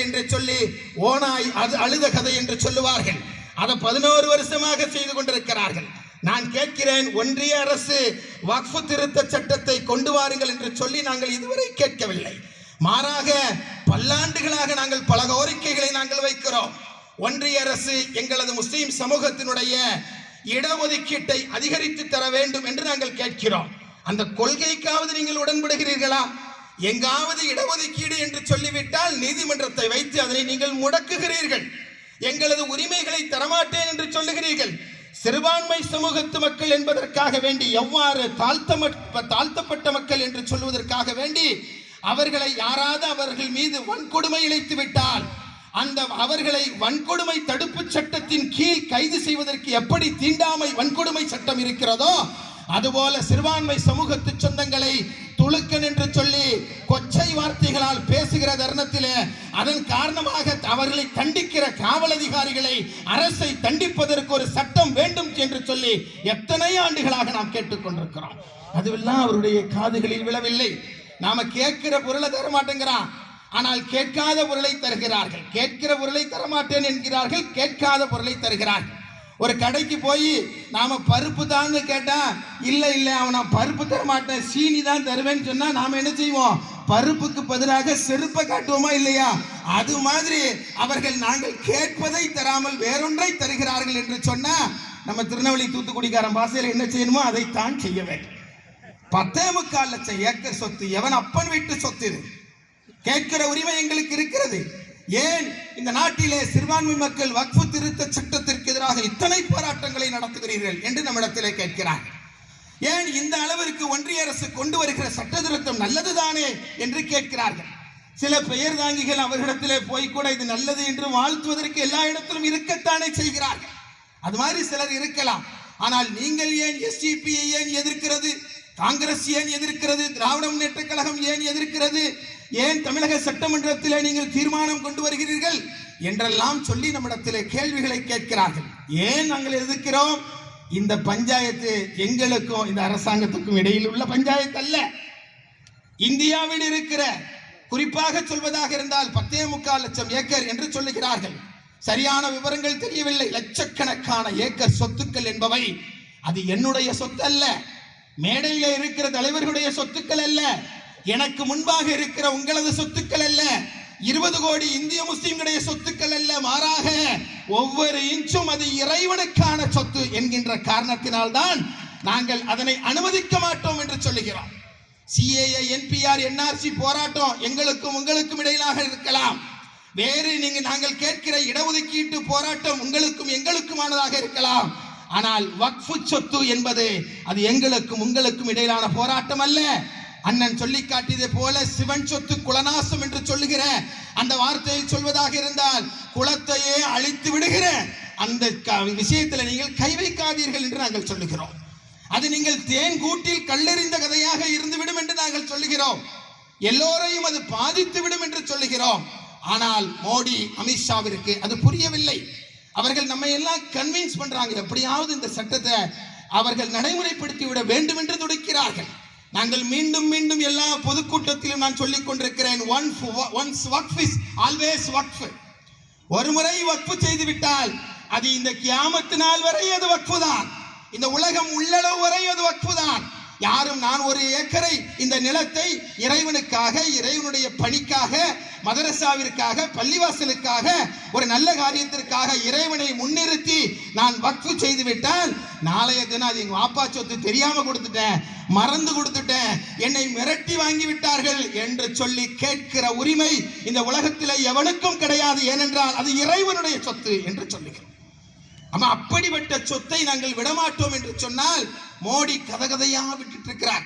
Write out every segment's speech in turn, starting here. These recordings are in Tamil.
என்று சொல்லி ஓனாய் அது அழுத கதை என்று சொல்லுவார்கள். அதை 11 வருஷமாக செய்து கொண்டிருக்கிறார்கள். நான் கேட்கிறேன், ஒன்றிய அரசு வக்ஃப் திருத்த சட்டத்தை கொண்டு வாருங்கள் என்று சொல்லி நாங்கள் இதுவரை கேட்கவில்லை. மாறாக பல்லாண்டுகளாக நாங்கள் பல கோரிக்கைகளை நாங்கள் வைக்கிறோம். ஒன்றிய அரசு எங்களது முஸ்லிம் சமூகத்தினுடைய இடஒதுக்கீட்டை அதிகரித்து தர வேண்டும் என்று நாங்கள் கேட்கிறோம். அந்த கொள்கைக்காவது நீங்கள் உடன்படுகிறீர்களா? எங்காவது இடஒதுக்கீடு என்று சொல்லிவிட்டால் நீதிமன்றத்தை வைத்து அதனை நீங்கள் முடக்குகிறீர்கள். எங்களது உரிமைகளை தரமாட்டேன் என்று சொல்லுகிறீர்கள். சிறுபான்மை சமூகத்து மக்கள் என்பதற்காக வேண்டி எவ்வாறு தாழ்த்தப்பட்ட மக்கள் என்று சொல்வதற்காக வேண்டி அவர்களை யாராவது அவர்கள் மீது வன்கொடுமை இழைத்து விட்டால் அந்த அவர்களை வன்கொடுமை தடுப்பு சட்டத்தின் கீழ் கைது செய்வதற்கு எப்படி தீண்டாமை வன்கொடுமை சட்டம் இருக்கிறதோ அதுபோல சிறுபான்மை சமூகத்து சொந்தங்களை துலுக்கன் என்று சொல்லி கொச்சை வார்த்தைகளால் பேசுகிற தருணத்திலே அதன் காரணமாக அவர்களை தண்டிக்கிற காவல் அதிகாரிகளை அரசை தண்டிப்பதற்கு ஒரு சட்டம் வேண்டும் என்று சொல்லி எத்தனை ஆண்டுகளாக நாம் கேட்டுக்கொண்டிருக்கிறோம். அதுவெல்லாம் அவருடைய காதுகளில் விழவில்லை. நாம கேட்கிற பொருளை தர மாட்டேங்கிறான், ஆனால் கேட்காத பொருளை தருகிறார்கள். கேட்கிற பொருளை தரமாட்டேன் என்கிறார்கள், கேட்காத பொருளை தருகிறார்கள். ஒரு கடைக்கு போய் நாம பருப்பு தான் கேட்டா இல்ல அவன் நான் பருப்பு தர மாட்டேன் சீனி தான் தருவேன்னு சொன்னா நாம என்ன செய்வோம்? பருப்புக்கு பதிலாக செருப்பை காட்டுவோமா இல்லையா? அது மாதிரி அவர்கள் நாங்கள் கேட்பதை தராமல் வேறொன்றை தருகிறார்கள் என்று சொன்னா நம்ம திருநெல்வேலி தூத்துக்குடிக்காரன் பாசையில் என்ன செய்யணுமோ அதைத்தான் செய்ய வேண்டும். 10.25 லட்சம் ஏக்கர் சொத்து எவன் அப்பன் வீட்டு சொத்து இது. கேட்கிற உரிமை எங்களுக்கு இருக்கிறது. ஏன் இந்த நாட்டிலே சிறுபான்மை மக்கள் வக்ஃப் திருத்த சட்டத்திற்கு எதிராக இத்தனை போராட்டங்களை நடத்துகிறீர்கள் என்று நம்மிடத்திலே கேட்கிறார். ஏன் இந்த அளவிற்கு ஒன்றிய அரசு கொண்டு வருகிற சட்ட திருத்தம் நல்லதுதானே என்று கேட்கிறார்கள். சில பெயர் தாங்கிகள் அவர்களிடத்திலே போய் கூட இது நல்லது என்று வாழ்த்துவதற்கு எல்லா இடத்திலும் இருக்கத்தானே செய்கிறார்கள். அது மாதிரி சிலர் இருக்கலாம். ஆனால் நீங்கள் ஏன் எஸ்டிபி ஏன் எதிர்க்கிறது? காங்கிரஸ் ஏன் எதிர்க்கிறது? திராவிட முன்னேற்ற கழகம் ஏன் எதிர்க்கிறது? ஏன் தமிழக சட்டமன்றத்திலே நீங்கள் தீர்மானம் கொண்டு வருகிறீர்கள் என்றெல்லாம் சொல்லி நம்மிடத்திலே கேள்விகளை கேட்கிறார்கள். ஏன் நாங்கள் எதிர்க்கிறோம்? இந்த பஞ்சாயத்து எங்களுக்கும் இந்த அரசாங்கத்துக்கும் இடையில் உள்ள பஞ்சாயத்து அல்ல. இந்தியாவில் இருக்கிற, குறிப்பாக சொல்வதாக இருந்தால் 10.25 லட்சம் ஏக்கர் என்று சொல்லுகிறார்கள். சரியான விவரங்கள் தெரியவில்லை. லட்சக்கணக்கான ஏக்கர் சொத்துக்கள் என்பவை அது என்னுடைய சொத்து அல்ல, மேடையில இருக்கிற தலைவர்களுடைய சொத்துக்கள் அல்ல, எனக்கு முன்பாக இருக்கிற உங்களது சொத்துக்கள் அல்ல, 20 கோடி இந்திய முஸ்லிம்களுடைய சொத்துக்கள் அல்ல. மாறாக ஒவ்வொரு இன்ச்சும் அது இறைவனுக்கான சொத்து என்கின்ற காரணத்தினால் தான் நாங்கள் அதனை அனுமதிக்க மாட்டோம் என்று சொல்லுகிறோம். சிஏஏ, என்பிஆர், என்ஆர்சி போராட்டம் எங்களுக்கும் உங்களுக்கும் இடையிலாக இருக்கலாம். வேறு நாங்கள் கேட்கிற இடஒதுக்கீட்டு போராட்டம் உங்களுக்கும் எங்களுக்குமானதாக இருக்கலாம். ஆனால் வக்ஃப் சொத்து என்பது அது எங்களுக்கும் உங்களுக்கும் இடையிலான போராட்டம் அல்ல. அண்ணன் சொல்லி காட்டியதை போல சிவன் சொத்து குலநாசம் என்று சொல்லுகிற அந்த வார்த்தையை சொல்வதாக இருந்தால் குலத்தையே அழித்து விடுகிற அந்த விஷயத்தில் நீங்கள் கை வைக்காதீர்கள் என்று நாங்கள் சொல்லுகிறோம். அது நீங்கள் தேன் கூட்டில் கல்லெறிந்த கதையாக இருந்துவிடும் என்று நாங்கள் சொல்லுகிறோம். எல்லோரையும் அது பாதித்து விடும் என்று சொல்லுகிறோம். ஆனால் மோடி, அமித்ஷாவிற்கு அது புரியவில்லை. அவர்கள் நம்ம எல்லாம் கன்வின்ஸ் பண்றாங்க, எப்படியாவது இந்த சட்டத்தை அவர்கள் நடைமுறைப்படுத்தி விட வேண்டும் என்று துடிக்கிறார்கள். நாங்கள் மீண்டும் மீண்டும் எல்லா பொதுக்கூட்டத்திலும் நான் சொல்லிக் கொண்டிருக்கிறேன், ஒன்ஸ் வக்ஃப் இஸ் ஆல்வேஸ் வக்ஃப். ஒரு முறை வக்ஃப் செய்து விட்டால் அது இந்த கியாமத்து நாள் வரை அது வக்ஃப் தான். இந்த உலகம் உள்ளளவு வரை அது வக்ஃப் தான். யாரும் நான் ஒரு ஏக்கரை இந்த நிலத்தை இறைவனுக்காக, இறைவனுடைய பணிக்காக, மதரசாவிற்காக, பள்ளிவாசலுக்காக, ஒரு நல்ல காரியத்திற்காக இறைவனை முன்னிறுத்தி நான் வக்ஃப் செய்து விட்டால் நாளைய தினம் அது எங்க வாப்பா சொத்து தெரியாம கொடுத்துட்டேன், மறந்து கொடுத்துட்டேன், என்னை மிரட்டி வாங்கி விட்டார்கள் என்று சொல்லி கேட்கிற உரிமை இந்த உலகத்தில் எவனுக்கும் கிடையாது. ஏனென்றால் அது இறைவனுடைய சொத்து என்று சொல்லுகிறோம். ஆமா, அப்படிப்பட்ட சொத்தை நாங்கள் விடமாட்டோம் என்று சொன்னால் மோடி கதையா விட்டு இருக்கிறார்,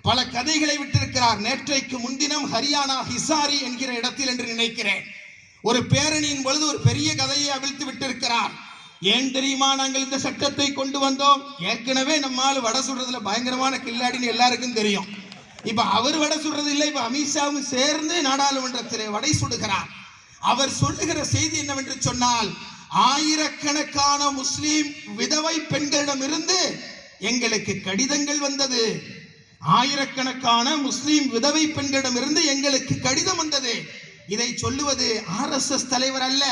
பல கதைகளை விட்டிருக்கிறார். நேற்றைக்கு முன்தினம் ஹரியானா ஹிசாரி என்கிற இடத்தில் என்று நினைக்கிறேன் ஒரு பேரணியின் பொழுது ஒரு பெரிய கதையை அவிழ்த்து விட்டிருக்கிறார். ஏன் தெரியுமா நாங்கள் இந்த சட்டத்தை கொண்டு வந்தோம்? ஏற்கனவே நம்மால் வடை சுடுறதுல பயங்கரமான கில்லாடின்னு எல்லாருக்கும் தெரியும். இப்ப அவர் வடை சுடுறது இல்லை, இப்ப அமித்ஷாவும் சேர்ந்து நாடாளுமன்றத்திலே வடை சுடுகிறார். அவர் சொல்லுகிற செய்தி என்னவென்று சொன்னால், ஆயிரக்கணக்கான முஸ்லிம் விதவை பெண்களிடமிருந்து எங்களுக்கு கடிதங்கள் வந்தது. ஆயிரக்கணக்கான முஸ்லிம் விதவை பெண்களிடமிருந்து எங்களுக்கு கடிதம் வந்தது. இதை சொல்லுவது RSS தலைவர் அல்ல,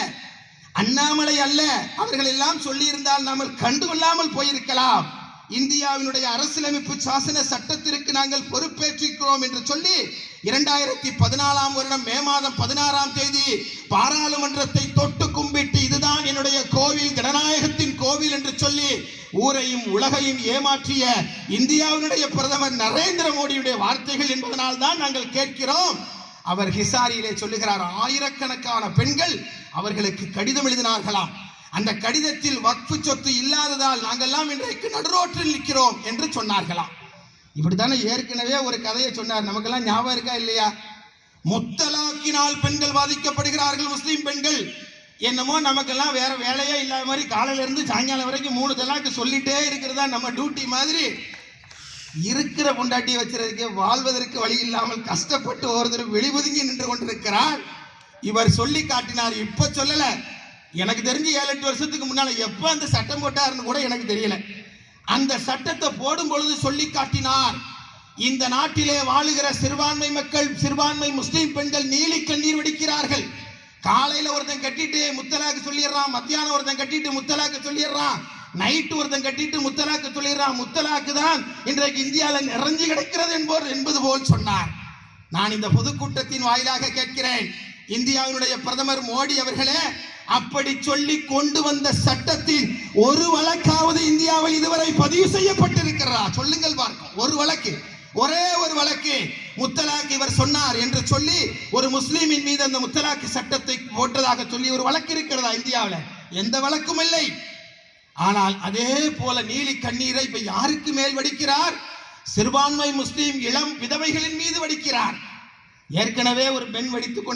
அண்ணாமலை அல்ல. அவர்கள் எல்லாம் சொல்லி இருந்தால் நாம் கண்டுகொள்ளாமல் போயிருக்கலாம். இந்தியாவினுடைய அரசியலமைப்பு சாசன சட்டத்திற்கு நாங்கள் பொறுப்பேற்றிருக்கிறோம் என்று சொல்லி 2014 வருடம் மே மாதம் 16ஆம் தேதி பாராளுமன்றத்தை தொட்டு கும்பிட்டு இதுதான் என்னுடைய கோவில், ஜனநாயகத்தின் கோவில் என்று சொல்லி ஊரையும் உலகையும் ஏமாற்றிய இந்தியாவினுடைய பிரதமர் நரேந்திர மோடியுடைய வார்த்தைகள் என்பதனால் தான் நாங்கள் கேட்கிறோம். அவர் ஹிசாரியிலே சொல்லுகிறார், ஆயிரக்கணக்கான பெண்கள் அவர்களுக்கு கடிதம் எழுதினார்களாம். அந்த கடிதத்தில் வக்ஃபு சொத்து இல்லாததால் நாங்கெல்லாம் இன்றைக்கு நடுரோட்டில் நிற்கிறோம் என்று சொன்னார்களாம். இப்படித்தானே ஏற்கனவே ஒரு கதையை சொன்னார், நமக்கெல்லாம் ஞாபகம் இருக்கா இல்லையா? முத்தலாக்கினால் பெண்கள் பாதிக்கப்படுகிறார்கள், முஸ்லீம் பெண்கள். என்னமோ நமக்கெல்லாம் வேற வேலையே இல்லாத மாதிரி காலையில இருந்து சாயங்காலம் வரைக்கும் 3 தலாக்கு சொல்லிட்டே இருக்கிறதா நம்ம டியூட்டி மாதிரி. இருக்கிற பொண்டாட்டியை வச்சுறதுக்கு வாழ்வதற்கு வழி இல்லாமல் கஷ்டப்பட்டு ஒருத்தர் வெளிபொதுங்கி நின்று கொண்டிருக்கிறார். இவர் சொல்லி காட்டினார். இப்ப சொல்லல, எனக்கு தெரிஞ்சு 7-8 வருஷத்துக்கு முன்னால எப்ப அந்த சட்டம் போட்டாருன்னு கூட எனக்கு தெரியல. அந்த சட்டத்தை போடும் பொழுது சொல்லி காட்டினார். இந்த நாட்டிலே வாழுகிற சிறுபான்மை மக்கள், சிறுபான்மை முஸ்லீம் பெண்கள் நீலி கண்ணீர் வடிக்கிறார்கள். காலையில ஒருத்தன் கட்டிட்டு முத்தலாக்கு சொல்லிடுறான், மத்தியானம் ஒருத்தன் கட்டிட்டு முத்தலாக்கு சொல்லிடுறான், நைட்டு ஒருத்தன் கட்டிட்டு முத்தலாக்கு சொல்லிடுறான். முத்தலாக்கு தான் இன்றைக்கு இந்தியாவில் நிறைஞ்சு கிடக்கிறது என்பது போல் சொன்னார். நான் இந்த பொதுக்கூட்டத்தின் வாயிலாக கேட்கிறேன், இந்தியாவினுடைய பிரதமர் மோடி அவர்களே, அப்படி சொல்லி கொண்டு வந்த சட்டத்தில் ஒரு வழக்காவது இந்தியாவில் இதுவரை பதிவு செய்யப்பட்டிருக்கிறதா? சொல்லுங்கள் பார்க்கும். ஒரு வழக்கு, ஒரே ஒரு வழக்கு, முத்தலாக் இவர் சொன்னார் என்று சொல்லி ஒரு முஸ்லீமின் மீது அந்த முத்தலாக்கு சட்டத்தை போட்டதாக சொல்லி ஒரு வழக்கு இருக்கிறதா இந்தியாவில்? எந்த வழக்கும் இல்லை. ஆனால் அதே போல நீலி கண்ணீரை இப்ப யாருக்கு மேல் வடிக்கிறார்? சிறுபான்மை முஸ்லீம் இளம் விதவைகளின் மீது வடிக்கிறார். ஏற்கனவே ஒரு பெண் வடித்துக்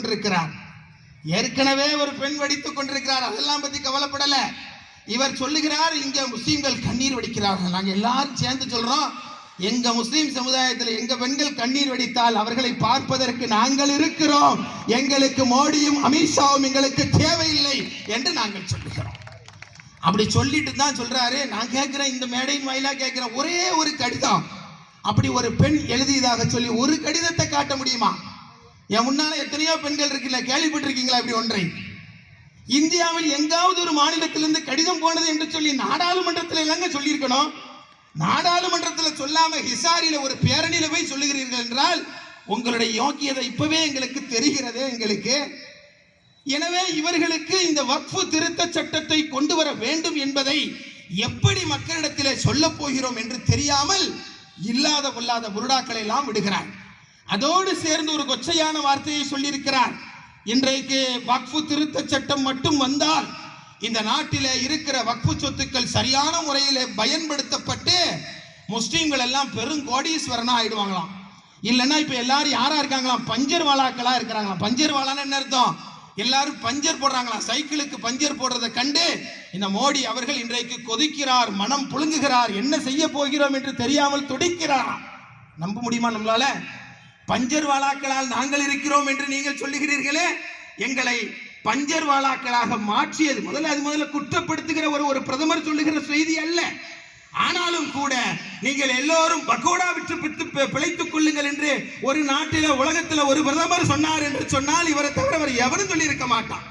கொண்டிருக்கிறார், அதெல்லாம் பத்தி கவலைப்படல. இவர் சொல்லுகிறார், இங்க முஸ்லீம்கள் கண்ணீர் வடிக்கிறார்கள். நாங்க எல்லாரும் சேர்ந்து சொல்றோம், எங்க முஸ்லீம் சமுதாயத்தில் எங்க பெண்கள் கண்ணீர் வடித்தால் அவர்களை பார்ப்பதற்கு நாங்கள் இருக்கிறோம், எங்களுக்கு மோடியும் அமித்ஷாவும் எங்களுக்கு தேவையில்லை என்று நாங்கள் சொல்லுகிறோம். அப்படி சொல்லிட்டு தான் சொல்றாரு. நான் கேட்கிறேன், இந்த மேடையின் வாயிலா கேட்கிறேன், ஒரே ஒரு கடிதம் அப்படி ஒரு பெண் எழுதியதாக சொல்லி ஒரு கடிதத்தை காட்ட முடியுமா? என் முன்னால எத்தனையோ பெண்கள் இருக்குல்ல, கேள்விப்பட்டிருக்கீங்களா இப்படி ஒன்றை? இந்தியாவில் எங்காவது ஒரு மாநிலத்திலிருந்து கடிதம் போனது என்று சொல்லி நாடாளுமன்றத்தில் இல்லைங்க சொல்லியிருக்கணும். நாடாளுமன்றத்தில் சொல்லாம ஹிசாரியில ஒரு பேரணியில போய் சொல்லுகிறீர்கள் என்றால் உங்களுடைய யோக்கியதை இப்பவே எங்களுக்கு தெரிகிறது எங்களுக்கு. எனவே இவர்களுக்கு இந்த வக்ஃபு திருத்த சட்டத்தை கொண்டு வர வேண்டும் என்பதை எப்படி மக்களிடத்திலே சொல்ல போகிறோம் என்று தெரியாமல் இல்லாத பொல்லாத புருடாக்களை எல்லாம் விடுகிறார். அதோடு சேர்ந்து ஒரு கொச்சையான வார்த்தையை சொல்லியிருக்கிறார். இன்றைக்கு வக்ஃபு திருத்த சட்டம் மட்டும் வந்தால் இந்த நாட்டிலே இருக்கிற வக்ஃபு சொத்துக்கள் சரியான முறையில் பயன்படுத்தப்பட்டு முஸ்லீம்கள் எல்லாம் பெருங்கோடீஸ்வரனா ஆயிடுவாங்களாம். இல்லைன்னா இப்ப எல்லாரும் யாரா இருக்காங்களாம்? பஞ்சர் வாலாக்களா இருக்கிறாங்களாம். பஞ்சர் வாலான்னு என்ன அர்த்தம்? எல்லாரும் பஞ்சர் போடுறாங்களா, சைக்கிளுக்கு பஞ்சர் போடுறதை கண்டு இந்த மோடி அவர்கள் இன்றைக்கு கொதிக்கிறார், மனம் புழுங்குகிறார், என்ன செய்ய போகிறோம் என்று தெரியாமல் துடிக்கிறார். நம்ப முடியுமா நம்மளால? பஞ்சர் வாலாக்களால் நாங்கள் இருக்கிறோம் என்று நீங்கள் சொல்லுகிறீர்களே, எங்களை பஞ்சர் வாலாக்களாக மாற்றியது முதல்ல குற்றப்படுத்துகிற ஒரு பிரதமர் சொல்லுகிற செய்தி அல்ல. ஆனாலும் கூட நீங்கள் எல்லோரும் பக்கோடா விற்று பிழைத்துக் கொள்ளுங்கள் என்று ஒரு நாட்டில உலகத்தில் ஒரு பிரதமர் சொன்னார் என்று சொன்னால் இவரை தவிர அவர் எவரும் சொல்லி இருக்க மாட்டான்.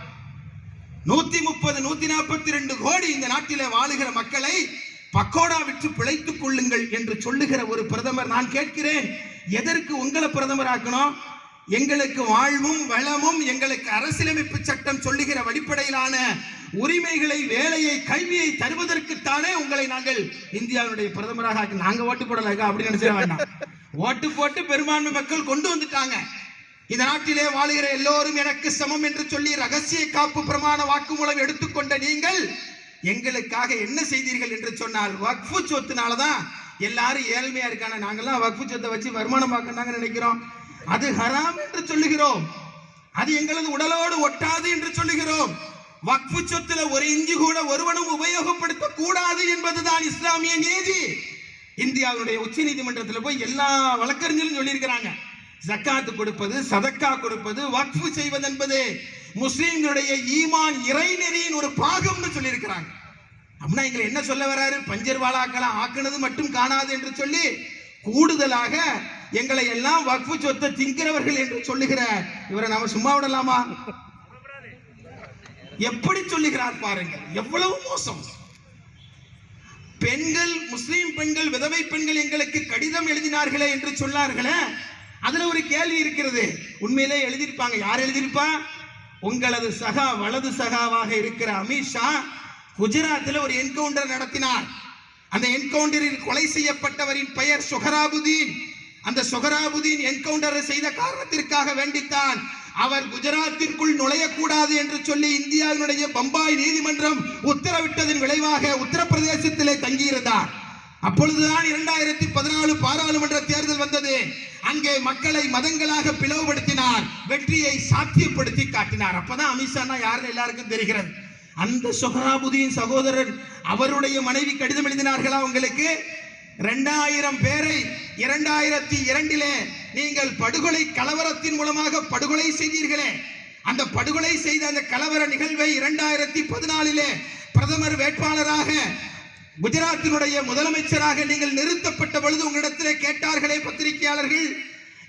130-142 கோடி இந்த நாட்டில வாழுகிற மக்களை பக்கோடா விற்று பிழைத்துக் கொள்ளுங்கள் என்று சொல்லுகிற ஒரு பிரதமர். நான் கேட்கிறேன், எதற்கு உங்களை பிரதமர் ஆக்கணும்? எங்களுக்கு வாழ்வும் வளமும் எங்களுக்கு அரசியலமைப்பு சட்டம் சொல்லுகிற அடிப்படையிலான உரிமைகளை, வேலையை, கல்வியை தருவதற்குத்தானே உங்களை நாங்கள் இந்தியாவுடைய பிரதமராக ஆக்கி. நாங்க ஓட்டு போடல அப்படின்னு நினைச்சிட வேண்டாம். ஓட்டு போட்டு பெரும்பான்மை மக்கள் கொண்டு வந்துட்டாங்க. இந்த நாட்டிலே வாழுகிற எல்லோரும் எனக்கு சமம் என்று சொல்லி ரகசிய காப்பு பிரமாண வாக்குமூலம் எடுத்துக்கொண்ட நீங்கள் எங்களுக்காக என்ன செய்தீர்கள் என்று சொன்னால், வக்ஃபு சொத்துனாலதான் எல்லாரும் ஏழ்மையா இருக்காங்க. நாங்கெல்லாம் வக்ஃபு சொத்தை வச்சு வருமானம் பார்க்கறாங்க நினைக்கிறோம். அது ஹராம் என்று சொல்லுகிறோம். அது எங்களது உடலோடு ஒட்டாது என்று சொல்லுகிறோம். வக்ஃபு சொத்துல ஒரு இஞ்சி கூட ஒருவனும் உபயோகப்படுத்த கூடாது என்பதுதான் இஸ்லாமிய நீதி. இந்தியாவுடைய உச்ச நீதிமன்றத்தில் போய் எல்லா வழக்கறிஞரும் சொல்லியிருக்கிறாங்க, ஜக்காத்து கொடுப்பது, சதக்கா கொடுப்பது, வக்ஃபு செய்வது என்பது முஸ்லிம்களுடைய ஈமான் இறைநெறியின் ஒரு பாகம்னு சொல்லியிருக்கிறாங்க. அப்படின்னா எங்களை என்ன சொல்ல வராரு? பஞ்சர் வாலாக்களா ஆக்குனது மட்டும் காணாது என்று சொல்லி கூடுதலாக எங்களை எல்லாம் வக்ஃபு சொத்தை திங்கிறவர்கள் என்று சொல்லுகிற இவரை நாம சும்மா விடலாமா? எப்படி சொல்லுகிறார் பாருங்கள், எவ்வளவு மோசம். பெண்கள், முஸ்லிம் பெண்கள், விதவை பெண்கள் எங்களுக்கு கடிதம் எழுதினார்களே என்று சொன்னார்களே, அதுல ஒரு கேள்வி இருக்கிறது. உண்மையிலே எழுதியிருப்பாங்க. யார் எழுதியிருப்பா? உங்களது சகா, வலது சகாவாக இருக்கிற அமித்ஷா குஜராத்தில் ஒரு என்கவுண்டர் நடத்தினார். அந்த என்கவுண்டரில் கொலை செய்யப்பட்டவரின் பெயர் சொஹராபுதீன். அந்த சொஹராபுதீன் என்கவுண்டரை செய்த காரணத்திற்காக வேண்டித்தான் அவர் குஜராத்திற்குள் நுழையக்கூடாது என்று சொல்லி இந்தியாவினுடைய பம்பாய் நீதிமன்றம் உத்தரவிட்டதன் விளைவாக உத்தரப்பிரதேசத்திலே தங்கியிருந்தார். அப்பொழுதுதான் 2014 பாராளுமன்ற தேர்தல் வந்தது. அங்கே மக்களை மதங்களாக பிளவுபடுத்தினார், வெற்றியை சாத்தியப்படுத்தி காட்டினார். அப்பதான் அமித்ஷா யாருன்னு எல்லாருக்கும் தெரிகிறது. அந்த சொஹராபுதீன் சகோதரன், அவருடைய மனைவி கடிதம் எழுதினார்களா உங்களுக்கு? 2000 பேரை 2002 நீங்கள் படுகொலை கலவரத்தின் மூலமாக படுகொலை செய்தீர்களே, அந்த படுகொலை செய்த அந்த கலவர நிகழ்வை 2014 பிரதமர் வேட்பாளராக, குஜராத்தினுடைய முதலமைச்சராக நீங்கள் நிறுத்தப்பட்ட பொழுது உங்களிடத்திலே கேட்டார்களே பத்திரிகையாளர்கள்,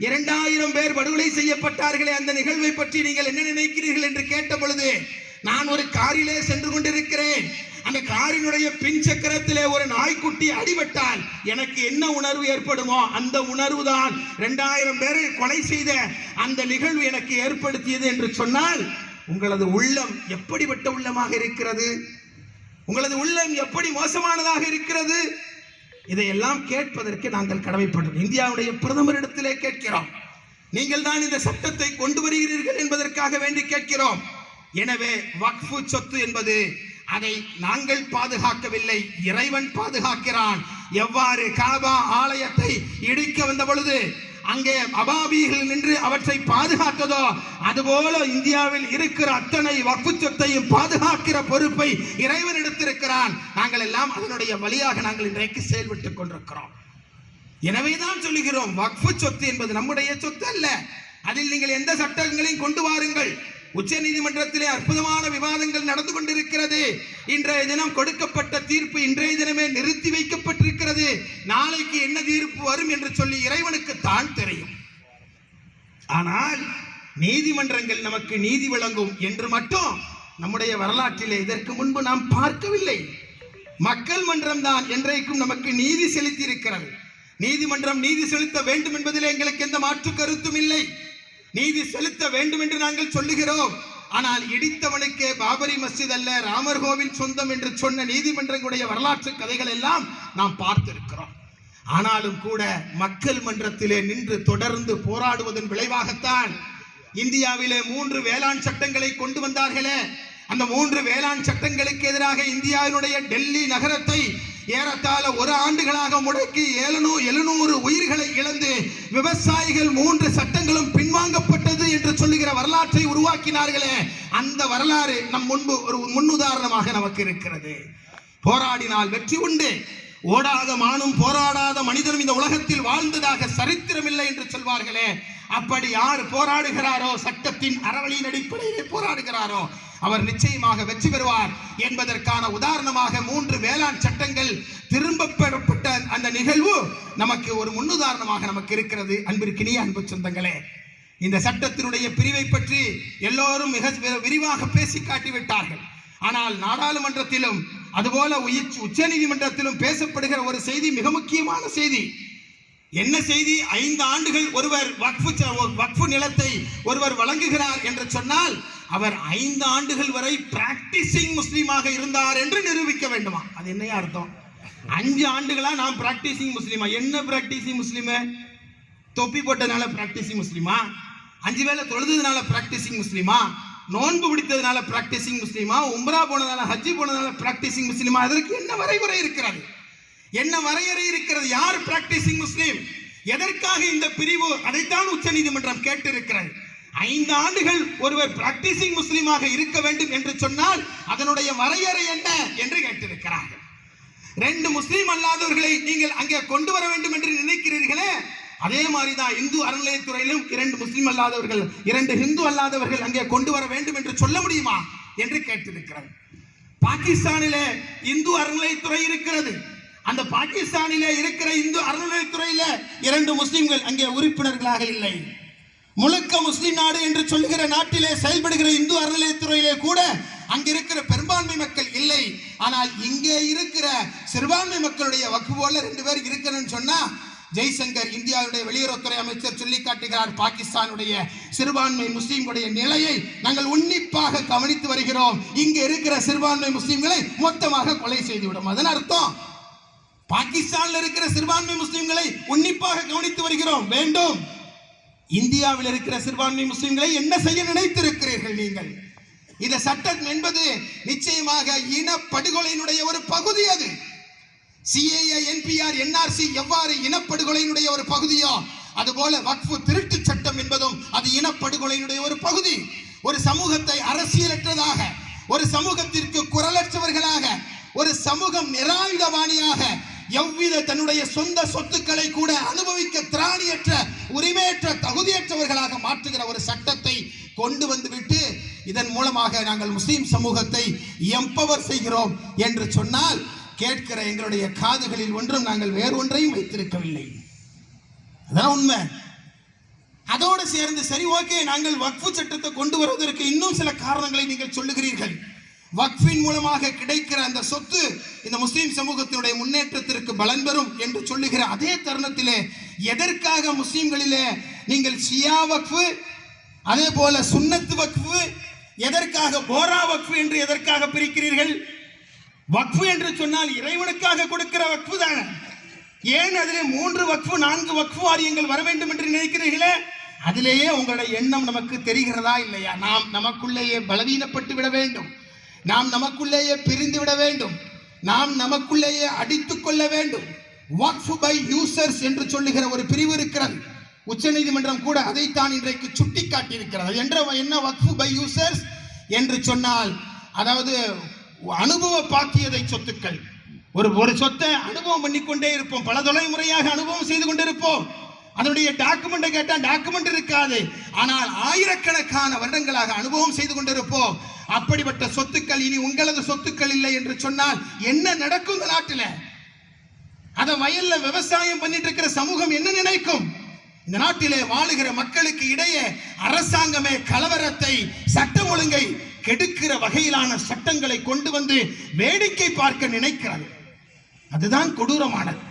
2000 பேர் படுகொலை செய்யப்பட்டார்களே, அந்த நிகழ்வை பற்றி நீங்கள் என்ன நினைக்கிறீர்கள் என்று கேட்ட பொழுது, நான் ஒரு காரிலே சென்று கொண்டிருக்கிறேன், அந்த காரினுடைய பின் சக்கரத்திலே ஒரு நாய்க்குட்டி அடிபட்டால் எனக்கு என்ன உணர்வு ஏற்படுமோ அந்த உணர்வு தான் 2000 பேரை கொலை செய்த அந்த நிகழ்வு எனக்கு ஏற்படுத்தியது என்று சொன்னால், உங்களது உள்ளம் எப்படிப்பட்ட உள்ளமாக இருக்கிறது? உங்களது உள்ளம் எப்படி மோசமானதாக இருக்கிறது? இதையெல்லாம் கேட்பதற்கு நாங்கள் கடமைப்பட்டோம். இந்தியாவுடைய பிரதமரிடத்திலே கேட்கிறோம். நீங்கள் தான் இந்த சட்டத்தை கொண்டு வருகிறீர்கள் என்பதற்காக வேண்டி கேட்கிறோம். எனவே வக்ஃபு சொத்து என்பது, அதை நாங்கள் பாதுகாக்கவில்லை, இறைவன் பாதுகாக்கிறான். எவ்வாறு காபா ஆலயத்தை இடிக்க வந்த பொழுது அங்கே அபாபிகள் நின்று அவற்றை பாதுகாத்ததோ, அதுபோல இந்தியாவில் இருக்கிற அத்தனை வக்ஃபு சொத்தையும் பாதுகாக்கிற பொறுப்பை இறைவன் எடுத்திருக்கிறான். நாங்கள் எல்லாம் அதனுடைய வழியாக நாங்கள் இன்றைக்கு செயல்பட்டுக் கொண்டிருக்கிறோம். எனவேதான் சொல்லுகிறோம், வக்ஃபு சொத்து என்பது நம்முடைய சொத்து அல்ல. அதில் நீங்கள் எந்த சட்டங்களையும் கொண்டு வாருங்கள். உச்ச நீதிமன்றத்திலே அற்புதமான விவாதங்கள் நடந்து கொண்டிருக்கிறது. இன்றைய தினம் கொடுக்கப்பட்ட தீர்ப்பு இன்றைய தினமே நிறுத்தி வைக்கப்பட்டிருக்கிறது. நாளைக்கு என்ன தீர்ப்பு வரும் என்று சொல்லி இறைவனுக்கு தான் தெரியும். ஆனால் நீதிமன்றங்கள் நமக்கு நீதி வழங்கும் என்று மட்டும் நம்முடைய வரலாற்றிலே இதற்கு முன்பு நாம் பார்க்கவில்லை. மக்கள் மன்றம் தான் என்றைக்கும் நமக்கு நீதி செலுத்தி இருக்கிறது. நீதிமன்றம் நீதி செலுத்த வேண்டும் என்பதிலே எங்களுக்கு எந்த மாற்று கருத்தும் இல்லை. நீதி செலுத்த வேண்டும் என்று நாங்கள் சொல்லுகிறோம். ஆனால் இடித்தவனுக்கே பாபரி மஸ்ஜித் அல்ல ராமர் கோவில் சொந்தம் என்று சொன்ன நீதிமன்றங்களுடைய வரலாற்று கதைகள் எல்லாம் நாம் பார்த்திருக்கிறோம். ஆனாலும் கூட மக்கள் மன்றத்திலே நின்று தொடர்ந்து போராடுவதன் விளைவாகத்தான் இந்தியாவிலே 3 வேளாண் சட்டங்களை கொண்டு வந்தார்களே, அந்த 3 வேளாண் சட்டங்களுக்கு எதிராக இந்தியாவினுடைய டெல்லி நகரத்தை ஏறத்தாழ 1 ஆண்டுகளாக முடக்கி 700 உயிர்களை இழந்து விவசாயிகள் 3 சட்டங்களும் பின்வாங்கப்பட்டது என்று சொல்லுகிற வரலாற்றை உருவாக்கினார்களே, அந்த வரலாறு நம் முன்பு ஒரு முன்னுதாரணமாக நமக்கு இருக்கிறது. போராடினால் வெற்றி உண்டு. ஓடாத மானும் போராடாத மனிதனும் இந்த உலகத்தில் வாழ்ந்ததாக சரித்திரம் இல்லை என்று சொல்வார்களே, அப்படி யார் போராடுகிறாரோ, சட்டத்தின் அறவழியின் அடிப்படையிலே போராடுகிறாரோ, அவர் நிச்சயமாக வெற்றி பெறுவார் என்பதற்கான உதாரணமாக 3 வேளாண் சட்டங்கள் திரும்ப பெறப்பட்ட அந்த நிகழ்வு நமக்கு ஒரு முன்னுதாரணமாக நமக்கு இருக்கிறது. அன்பிற்கினிய அன்பு சொந்தங்களே, இந்த சட்டத்தினுடைய பிரிவை பற்றி எல்லோரும் மிக விரிவாக பேசி காட்டிவிட்டார்கள். ஆனால் நாடாளுமன்றத்திலும் அதுபோல உச்ச நீதிமன்றத்திலும் பேசப்படுகிற ஒரு செய்தி மிக முக்கியமான செய்தி. என்ன செய்தி? 5 ஆண்டுகள் ஒருவர் வக்ஃபு நிலத்தை ஒருவர் வழங்குகிறார் என்று சொன்னால் அவர் 5 ஆண்டுகள் வரை பிராக்டிசிங் முஸ்லீமாக இருந்தார் என்று நிரூபிக்க வேண்டுமா? அது என்ன அர்த்தம்? 5 ஆண்டுகளா நாம் பிராக்டிசிங் முஸ்லீமா? என்ன பிராக்டிசிங் முஸ்லீமு? தொப்பி போட்டதுனால பிராக்டிசிங் முஸ்லீமா? 5 வேளை தொழுதுனால பிராக்டிசிங் முஸ்லீமா? நோன்பு பிடித்ததுனால பிராக்டிசிங் முஸ்லீமா? உம்ரா போனதால, ஹஜ்ஜி போனதால பிராக்டிசிங் முஸ்லீமா? அதற்கு என்ன வரைமுறை இருக்கிறது? என்ன வரையறை இருக்கிறது? யார் பிராக்டிசிங் முஸ்லீம்? எதற்காக இந்த பிரிவு? அதைத்தான் உச்ச நீதிமன்றம் கேட்டிருக்கிறது. 5 ஆண்டுகள் ஒருவர் பிராக்டிசிங் முஸ்லீமாக இருக்க வேண்டும் என்று சொன்னால் அதனுடைய வரையறை என்ன என்று கேட்டிருக்கிறார்கள். 2 முஸ்லீம் அல்லாதவர்களை நீங்கள் அங்கே கொண்டு வர வேண்டும் என்று நினைக்கிறீர்களே, அதே மாதிரிதான் இந்து அறநிலையத்துறையிலும் 2 முஸ்லீம் அல்லாதவர்கள், 2 ஹிந்து அல்லாதவர்கள் அங்கே கொண்டு வர வேண்டும் என்று சொல்ல முடியுமா என்று கேட்டிருக்கிறார். பாகிஸ்தானிலே இந்து அறநிலையத்துறை இருக்கிறது. அந்த பாகிஸ்தானிலே இருக்கிற இந்து அறநிலையத்துறையில 2 முஸ்லிம்கள் அங்கே உறுப்பினர்களாக இல்லை. முழுக்க முஸ்லிம் நாடு என்று சொல்லுகிற நாட்டிலே செயல்படுகிற இந்து அறநிலையத்துறையிலே கூட அங்கிருக்கிற பெரும்பான்மை மக்கள் இல்லை. ஆனால் இங்கே இருக்கிற சிறுபான்மை மக்களுடைய வக்ஃப் போல 2 பேர் இருக்கிறன்னு சொன்னா, ஜெய்சங்கர் இந்தியாவுடைய வெளியுறவுத்துறை அமைச்சர் சொல்லி காட்டுகிறார், பாகிஸ்தானுடைய சிறுபான்மை முஸ்லிம்களுடைய நிலையை நாங்கள் உன்னிப்பாக கவனித்து வருகிறோம், இங்கே இருக்கிற சிறுபான்மை முஸ்லிம்களை மொத்தமாக கொலை செய்துவிடும். அதன் அர்த்தம் பாகிஸ்தானில் இருக்கிற சிறுபான்மை முஸ்லிம்களை உன்னிப்பாக கவனித்து வருகிறோம். வேண்டும், இந்தியாவில் இருக்கிற சிறுபான்மை முஸ்லிம்களை என்ன செய்ய நினைத்திருக்கிறீர்கள் நீங்கள்? இந்த சட்டம் என்பது நிச்சயமாக இனப்படுகொலையினுடைய ஒரு பகுதி. அது சிஏஏ, என்பிஆர், என்ஆர்சி எவ்வாறு இனப்படுகொலையினுடைய ஒரு பகுதியோ அதுபோல வக்ஃப் திருட்டு சட்டம் என்பதும் அது இனப்படுகொலையினுடைய ஒரு பகுதி. ஒரு சமூகத்தை அரசியலற்றதாக, ஒரு சமூகத்திற்கு குரலற்றவர்களாக, ஒரு சமூகம் நிராயுதபாணியாக, எவ்வித தன்னுடைய சொந்த சொத்துக்களை கூட அனுபவிக்க திராணியற்ற, உரிமையற்ற, தகுதியற்றவர்களாக மாற்றுகிற ஒரு சட்டத்தை கொண்டு வந்துவிட்டு இதன் மூலமாக நாங்கள் முஸ்லிம் சமூகத்தை எம்பவர் செய்கிறோம் என்று சொன்னால், கேட்கிற எங்களுடைய காதுகளில் ஒன்றும் நாங்கள் வேறு ஒன்றையும் வைத்திருக்கவில்லை. அதான் உண்மை. அதோடு சேர்ந்து சரி, ஓகே, நாங்கள் வக்ஃப் சட்டத்தை கொண்டு வருவதற்கு இன்னும் சில காரணங்களை நீங்கள் சொல்லுகிறீர்கள். வக்ஃபின் மூலமாக கிடைக்கிற அந்த சொத்து இந்த முஸ்லிம் சமூகத்தினுடைய முன்னேற்றத்திற்கு பலன் பெறும் என்று சொல்லுகிற அதே தருணத்திலே எதற்காக முஸ்லிம்களிலே நீங்கள் ஷியா வக்ஃப், அதே போல சுன்னத்து வக்ஃப், எதற்காக போரா வக்ஃப் என்று எதற்காக பிரிக்கிறீர்கள்? வக்ஃப் என்று சொன்னால் இறைவனுக்காக கொடுக்கிற வக்ஃப் தானே. ஏன் அதிலே 3 வக்ஃப் 4 வக்ஃப் வாரியங்கள் வர வேண்டும் என்று நினைக்கிறீர்களே? அதிலேயே உங்களுடைய எண்ணம் நமக்கு தெரிகிறதா இல்லையா? நாம் நமக்குள்ளேயே பலவீனப்பட்டு விட வேண்டும், நாம் நமக்குள்ளேயே பிரிந்து விட வேண்டும், நாம் நமக்குள்ளேயே அடித்துக் கொள்ள வேண்டும். வக்ஃப் பை யூசர்ஸ் என்று சொல்லுகிற ஒரு பிரிவு இருக்கிறது. உச்சநீதிமன்றம் கூட அதைத்தான் இன்றைக்கு சுட்டி காட்டியிருக்கிறது. என்ன வக்ஃப் பை யூசர்ஸ் என்று சொன்னால், அதாவது அனுபவ பாக்கியதை சொத்துக்கள். ஒரு சொத்தை அனுபவம் பண்ணிக்கொண்டே இருப்போம், பல தலைமுறையாக அனுபவம் செய்து கொண்டிருப்போம். அதனுடைய டாக்குமெண்ட் கேட்டால் டாக்குமெண்ட் இருக்காது, ஆனால் ஆயிரக்கணக்கான வருடங்களாக அனுபவம் செய்து கொண்டிருப்போம். அப்படிப்பட்ட சொத்துக்கள் இனி உங்களது சொத்துக்கள் இல்லை என்று சொன்னால் என்ன நடக்கும் இந்த நாட்டில்? அத வயல்ல விவசாயம் பண்ணிட்டு இருக்கிற சமூகம் என்ன நினைக்கும்? இந்த நாட்டிலே வாழுகிற மக்களுக்கு இடையே அரசாங்கமே கலவரத்தை, சட்டம் ஒழுங்கை கெடுக்கிற வகையிலான சட்டங்களை கொண்டு வந்து வேடிக்கை பார்க்க நினைக்கிறது. அதுதான் கொடூரமானது.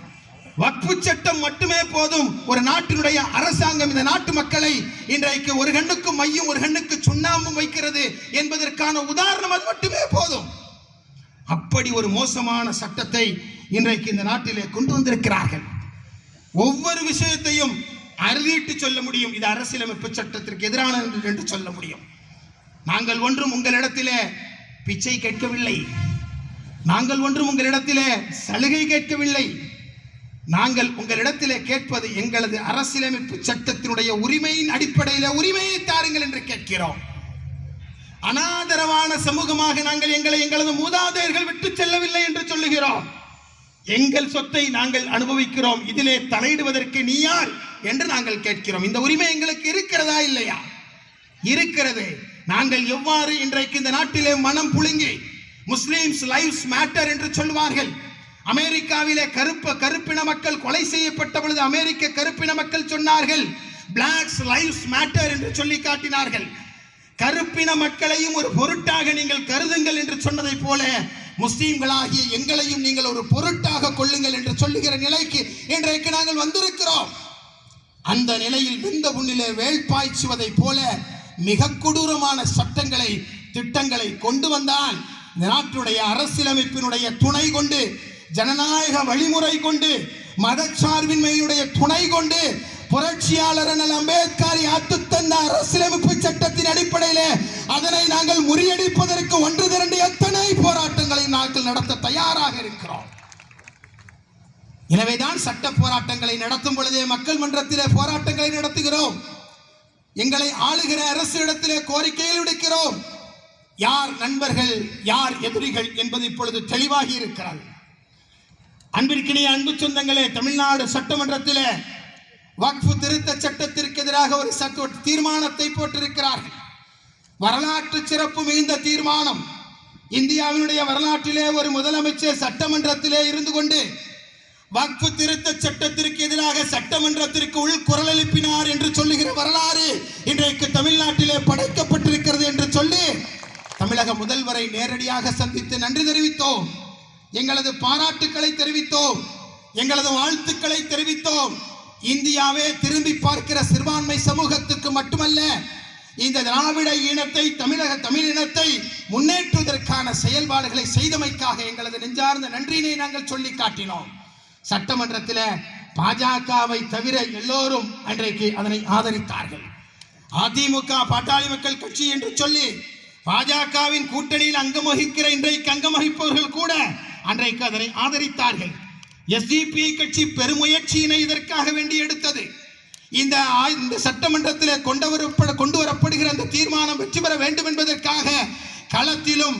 வக்ஃப் சட்டம் மட்டுமே போதும் ஒரு நாட்டினுடைய அரசாங்கம் இந்த நாட்டு மக்களை இன்றைக்கு ஒரு கண்ணுக்கு மையும் ஒரு கண்ணுக்கு சுண்ணாம்பும் வைக்கிறது என்பதற்கான உதாரணம் அது மட்டுமே போதும். அப்படி ஒரு மோசமான சட்டத்தை இன்றைக்கு இந்த நாட்டிலே கொண்டு வந்திருக்கிறார்கள். ஒவ்வொரு விஷயத்தையும் அறுதிட்டு சொல்ல முடியும், இது அரசியலமைப்பு சட்டத்திற்கு எதிரானது என்று சொல்ல முடியும். நாங்கள் ஒன்றும் உங்களிடத்திலே பிச்சை கேட்கவில்லை, நாங்கள் ஒன்றும் உங்களிடத்திலே சலுகை கேட்கவில்லை. நாங்கள் உங்களிடத்திலே கேட்பது எங்களது அரசியலமைப்பு சட்டத்தினுடைய உரிமையின் அடிப்படையில் உரிமையை தாருங்கள் என்று கேட்கிறோம். அனாதரவான சமூகமாக நாங்கள் எங்களது மூதாதையர்கள் விட்டு செல்லவில்லை என்று சொல்லுகிறோம். எங்கள் சொத்தை நாங்கள் அனுபவிக்கிறோம், இதிலே தலையிடுவதற்கு நீ யார் என்று நாங்கள் கேட்கிறோம். இந்த உரிமை எங்களுக்கு இருக்கிறதா இல்லையா? இருக்கிறது. நாங்கள் எவ்வாறு இன்றைக்கு இந்த நாட்டிலே மனம் புழுங்கி முஸ்லிம்ஸ் லைவ்ஸ் மேட்டர் என்று சொல்வார்கள். அமெரிக்காவிலே கருப்பின மக்கள் கொலை செய்யப்பட்ட பொழுது அமெரிக்க கருப்பின மக்கள் சொன்னார்கள் பிளாக்ஸ் லைவ்ஸ் மேட்டர் என்று சொல்லி காட்டினார்கள். கருப்பின மக்களையும் ஒரு பொருட்டாக நீங்கள் கருதுங்கள் என்று சொன்னதை போல முஸ்லிம்களாகிய எங்களையும் நீங்கள் ஒரு பொருட்டாக கொள்ளுங்கள் என்று சொல்லுகிற நிலைக்கு இன்றைக்கு நாங்கள் வந்திருக்கிறோம். அந்த நிலையில் வெந்த புண்ணிலே வேல் பாய்ச்சுவதை போல மிக கொடூரமான சட்டங்களை, திட்டங்களை கொண்டு வந்தால் இந்த நாட்டுடைய அரசியலமைப்பினுடைய துணை கொண்டு, ஜனநாயக வழிமுறை கொண்டு, மதச்சார்பின்மையுடைய துணை கொண்டு, புரட்சியாளர் அம்பேத்கர் யாத்து தந்த அரசியலமைப்பு சட்டத்தின் அடிப்படையிலே அதனை நாங்கள் முறியடிப்பதற்கு ஒன்று திரண்டு எத்தனை போராட்டங்களை நாங்கள் நடத்த தயாராக இருக்கிறோம். எனவேதான் சட்ட போராட்டங்களை நடத்தும் பொழுதே மக்கள் மன்றத்திலே போராட்டங்களை நடத்துகிறோம். எங்களை ஆளுகிற அரசு இடத்திலே கோரிக்கைகள் விடுக்கிறோம். யார் நண்பர்கள், யார் எதிரிகள் என்பது இப்பொழுது தெளிவாகி இருக்கிறது. அன்பிற்கினிய அன்பு சொந்தங்களே, தமிழ்நாடு சட்டமன்றத்திலே வக்ஃப் திருத்த சட்டத்திற்கு எதிராக ஒரு தீர்மானத்தை போட்டிருக்கிறார்கள். வரலாற்று சிறப்பு மிகுந்த தீர்மானம். இந்தியாவினுடைய வரலாற்றிலே ஒரு முதலமைச்சர் சட்டமன்றத்திலே இருந்து கொண்டு வக்ஃபு திருத்த சட்டத்திற்கு எதிராக சட்டமன்றத்திற்கு உள் குரல் எழுப்பினார் என்று சொல்லுகிற வரலாறு இன்றைக்கு தமிழ்நாட்டிலே படைக்கப்பட்டிருக்கிறது என்று சொல்லி தமிழக முதல்வரை நேரடியாக சந்தித்து நன்றி தெரிவித்தோம், எங்களது பாராட்டுக்களை தெரிவித்தோம், எங்களது வாழ்த்துக்களை தெரிவித்தோம். இந்தியாவே திரும்பி பார்க்கிற சிறுபான்மை சமூகத்துக்கு மட்டுமல்ல, இந்த திராவிட இனத்தை தமிழ் இனத்தை முன்னேற்றுவதற்கான செயல்பாடுகளை செய்தமைக்காக எங்களது நெஞ்சார்ந்த நன்றியினை நாங்கள் சொல்லி காட்டினோம். சட்டமன்றத்தில் பாஜகவை தவிர எல்லோரும் அன்றைக்கு அதனை ஆதரித்தார்கள். அதிமுக பாட்டாளி மக்கள் கட்சி என்று சொல்லி பாஜகவின் கூட்டணியில் அங்கம் வகிக்கிற இன்றைக்கு அங்கம் வகிப்பவர்கள் கூட அன்றைக்கு அதனை ஆதரித்தார்கள். SDP கட்சி பெருமுயற்சியினை இதற்காக வேண்டி எடுத்தது. இந்த சட்டமன்றத்தில் கொண்டு வரப்படுகிற அந்த தீர்மானம் வெற்றி பெற வேண்டும் என்பதற்காக களத்திலும்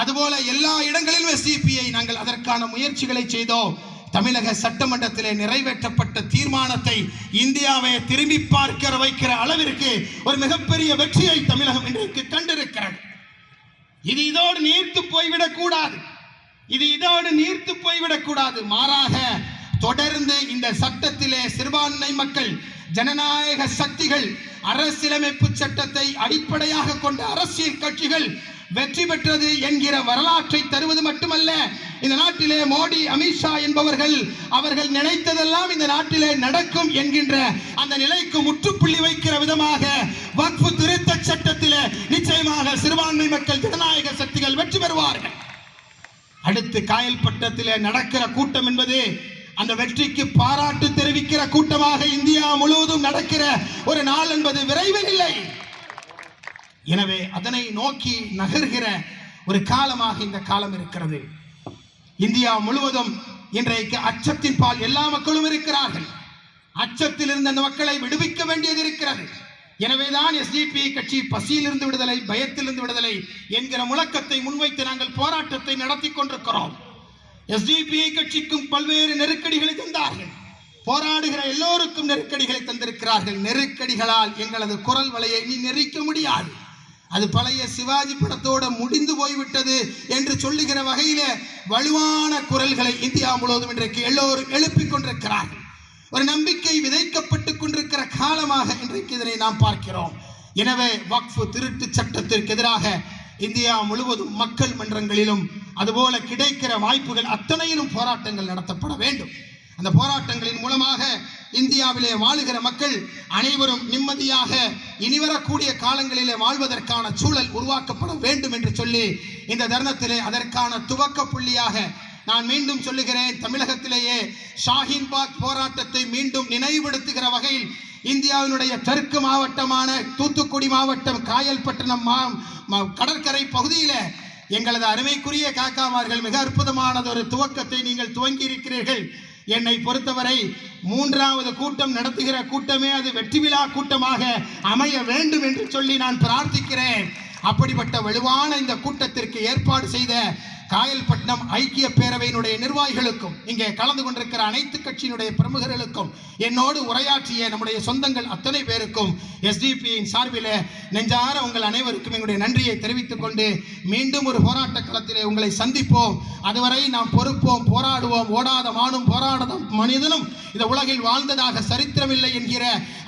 அதுபோல எல்லா இடங்களிலும் SDP-யை நாங்கள் அதற்கான முயற்சிகளை செய்தோம். தமிழக சட்டமன்றத்திலே நிறைவேற்றப்பட்ட தீர்மானத்தை இந்தியாவை திரும்பி பார்க்க வைக்கிற அளவிற்கு ஒரு மிகப்பெரிய வெற்றியை தமிழகம் இன்றைக்கு கண்டிருக்கிறது. இது இதோடு நீர்த்து போய்விடக் கூடாது. மாறாக தொடர்ந்து இந்த சட்டத்திலே சிறுபான்மை மக்கள், ஜனநாயக சக்திகள், அரசியலமைப்பு சட்டத்தை அடிப்படையாக கொண்ட அரசியல் கட்சிகள் வெற்றி பெற்றது என்கிற வரலாற்றை தருவது மட்டுமல்ல, இந்த நாட்டிலே மோடி, அமித்ஷா என்பவர்கள் அவர்கள் நினைத்ததெல்லாம் இந்த நாட்டிலே நடக்கும் என்கின்ற அந்த நிலைக்கு முற்றுப்புள்ளி வைக்கிற விதமாக வக்ஃபு திருத்த சட்டத்திலே நிச்சயமாக சிறுபான்மை மக்கள், ஜனநாயக சக்திகள் வெற்றி பெறுவார்கள். அடுத்து காயல்பட்டத்திலே நடக்கிற கூட்டம் என்பது அந்த வெற்றிக்கு பாராட்டு தெரிவிக்கிற கூட்டமாக இந்தியா முழுவதும் நடக்கிற ஒரு நாள் என்பது விரைவில் இல்லை. எனவே அதனை நோக்கி நகர்கிற ஒரு காலமாக இந்த காலம் இருக்கிறது. இந்தியா முழுவதும் இன்றைக்கு அச்சத்தின் பால் எல்லா மக்களும் இருக்கிறார்கள். அச்சத்தில் இருந்து அந்த மக்களை விடுவிக்க வேண்டியது இருக்கிறது. எனவேதான் SDP கட்சி பசியிலிருந்து விடுதலை, பயத்திலிருந்து விடுதலை என்கிற முழக்கத்தை முன்வைத்து நாங்கள் போராட்டத்தை நடத்தி கொண்டிருக்கிறோம். SDP கட்சிக்கும் பல்வேறு நெருக்கடிகளை தந்தார்கள். போராடுகிற எல்லோருக்கும் நெருக்கடிகளை தந்திருக்கிறார்கள். நெருக்கடிகளால் எங்களது குரல் வலையை இனி நெரிக்க முடியாது. அது பழைய சிவாஜி படத்தோட முடிந்து போய்விட்டது என்று சொல்லுகிற வகையில வலுவான குரல்களை இந்தியா முழுவதும் இன்றைக்கு எல்லோரும் எழுப்பிக் கொண்டிருக்கிறார்கள். ஒரு நம்பிக்கை விதைக்கப்பட்டு கொண்டிருக்கிற காலமாக இன்றைக்கு இதனை நாம் பார்க்கிறோம். எனவே வக்ஃபு திருட்டு சட்டத்திற்கு எதிராக இந்தியா முழுவதும் மக்கள் மன்றங்களிலும் அதுபோல கிடைக்கிற வாய்ப்புகள் அத்தனையிலும் போராட்டங்கள் நடத்தப்பட வேண்டும். அந்த போராட்டங்களின் மூலமாக இந்தியாவிலே வாழுகிற மக்கள் அனைவரும் நிம்மதியாக இனிவரக்கூடிய காலங்களிலே வாழ்வதற்கான சூழல் உருவாக்கப்பட வேண்டும் என்று சொல்லி இந்த தருணத்திலே அதற்கான துவக்க புள்ளியாக நான் மீண்டும் சொல்லுகிறேன், தமிழகத்திலேயே ஷாஹீன்பாக் போராட்டத்தை மீண்டும் நினைவுபடுத்துகிற வகையில் இந்தியாவினுடைய தெற்கு மாவட்டமான தூத்துக்குடி மாவட்டம் காயல்பட்டினம் கடற்கரை பகுதியில் எங்களது அருமைக்குரிய காக்காமார்கள் மிக அற்புதமானது ஒரு துவக்கத்தை நீங்கள் துவங்கி இருக்கிறீர்கள். என்னை பொறுத்தவரை மூன்றாவது கூட்டம் நடத்துகிற கூட்டமே அது வெற்றி விழா கூட்டமாக அமைய வேண்டும் என்று சொல்லி நான் பிரார்த்திக்கிறேன். அப்படிப்பட்ட வலுவான இந்த கூட்டத்திற்கு ஏற்பாடு செய்த காயல்பட்டினம் ஐக்கிய பேரவையினுடைய நிர்வாகிகளுக்கும் இங்கே கலந்து கொண்டிருக்கிற அனைத்து கட்சியினுடைய பிரமுகர்களுக்கும் என்னோடு உரையாற்றிய நம்முடைய சொந்தங்கள் அத்தனை பேருக்கும் SDP-யின் சார்பில் நெஞ்சார உங்கள் அனைவருக்கும் எங்களுடைய நன்றியை தெரிவித்துக் கொண்டு மீண்டும் ஒரு போராட்ட களத்திலே உங்களை சந்திப்போம். அதுவரை நாம் பொறுப்போம், போராடுவோம். ஓடாத மானும் போராடாத மனிதனும் இந்த உலகில் வாழ்ந்ததாக சரித்திரமில்லை என்கிற